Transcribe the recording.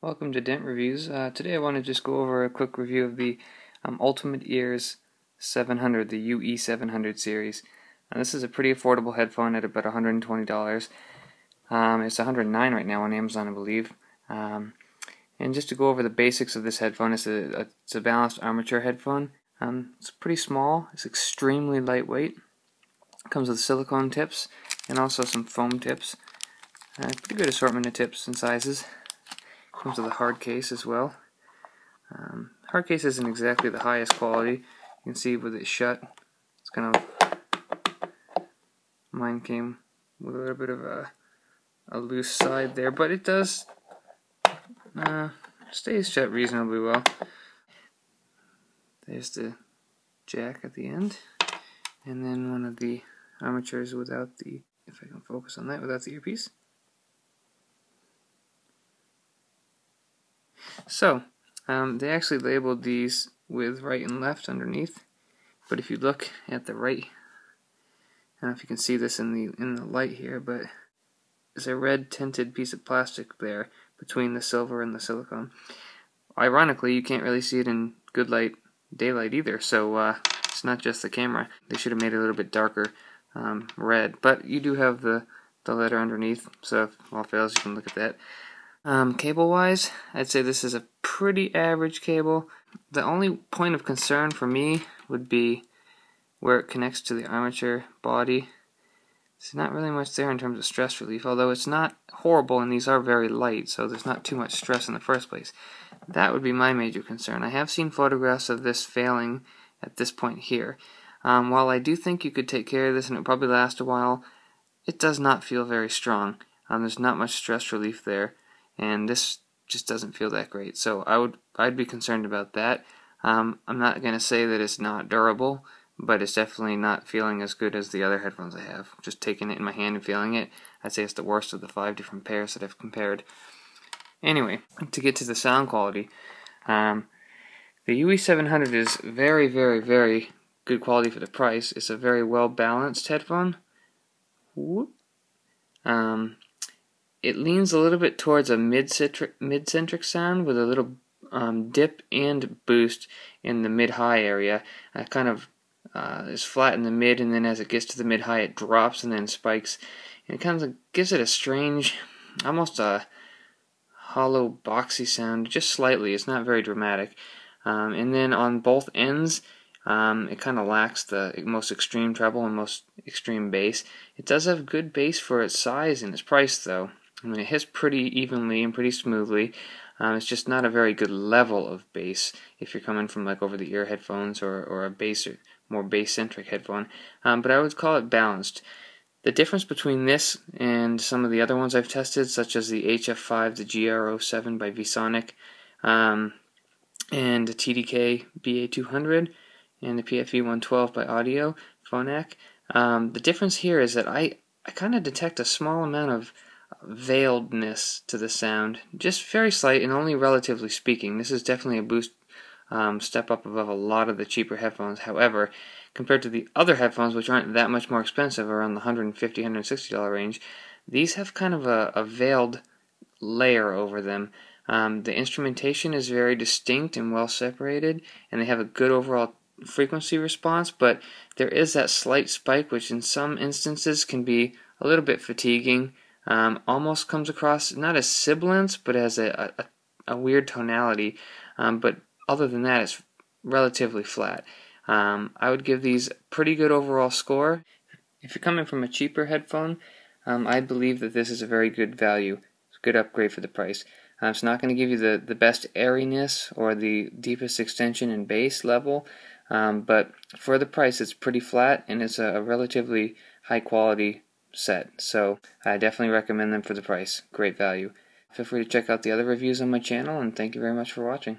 Welcome to dentReviews. Today I want to just go over a quick review of the Ultimate Ears 700, the UE700 series. This is a pretty affordable headphone at about $120. It's $109 right now on Amazon, I believe. And just to go over the basics of this headphone, it's a balanced armature headphone. It's pretty small. It's extremely lightweight. It comes with silicone tips and also some foam tips. Pretty good assortment of tips and sizes. Comes with a hard case as well. Hard case isn't exactly the highest quality. You can see with it shut, it's kind of, mine came with a little bit of a loose side there, but it does stays shut reasonably well. There's the jack at the end, and then one of the armatures without the, if I can focus on that, without the earpiece. So, they actually labeled these with right and left underneath, but if you look at the right, I don't know if you can see this in the light here, but there's a red tinted piece of plastic there between the silver and the silicone. Ironically, you can't really see it in good light, daylight either, so it's not just the camera. They should have made it a little bit darker red, but you do have the letter underneath, so if all fails you can look at that. Cable wise, I'd say this is a pretty average cable. The only point of concern for me would be where it connects to the armature body. There's not really much there in terms of stress relief, although it's not horrible and these are very light, so there's not too much stress in the first place. That would be my major concern. I have seen photographs of this failing at this point here. While I do think you could take care of this and it would probably last a while, it does not feel very strong. There's not much stress relief there, and this just doesn't feel that great. So I'd be concerned about that. I'm not going to say that it's not durable, but it's definitely not feeling as good as the other headphones I have. Just taking it in my hand and feeling it, I'd say it's the worst of the 5 different pairs that I've compared. Anyway, to get to the sound quality, the UE700 is very, very, very good quality for the price. It's a very well balanced headphone. Whoop. It leans a little bit towards a mid-centric sound with a little dip and boost in the mid-high area. Kind of is flat in the mid, and then as it gets to the mid-high it drops and then spikes. And it kind of gives it a strange, almost a hollow, boxy sound, just slightly. It's not very dramatic. And then on both ends, it kind of lacks the most extreme treble and most extreme bass. It does have good bass for its size and its price, though. I mean, it hits pretty evenly and pretty smoothly. It's just not a very good level of bass if you're coming from like over-the-ear headphones or a bass or more bass-centric headphone. But I would call it balanced. The difference between this and some of the other ones I've tested, such as the HF5, the GR07 by VSonic, and the TDK BA200, and the PFE112 by Audio Phonak, the difference here is that I kind of detect a small amount of veiledness to the sound, just very slight and only relatively speaking. This is definitely a boost, step up above a lot of the cheaper headphones. However, compared to the other headphones, which aren't that much more expensive, around the $150, $160 range, these have kind of a veiled layer over them. The instrumentation is very distinct and well separated, and they have a good overall frequency response, but there is that slight spike which in some instances can be a little bit fatiguing. Almost comes across not as sibilance, but as a weird tonality. But other than that, it's relatively flat. I would give these a pretty good overall score. If you're coming from a cheaper headphone, I believe that this is a very good value. It's a good upgrade for the price. It's not going to give you the best airiness or the deepest extension and bass level, but for the price, it's pretty flat and it's a relatively high quality set, so I definitely recommend them for the price. Great value. Feel free to check out the other reviews on my channel, and thank you very much for watching.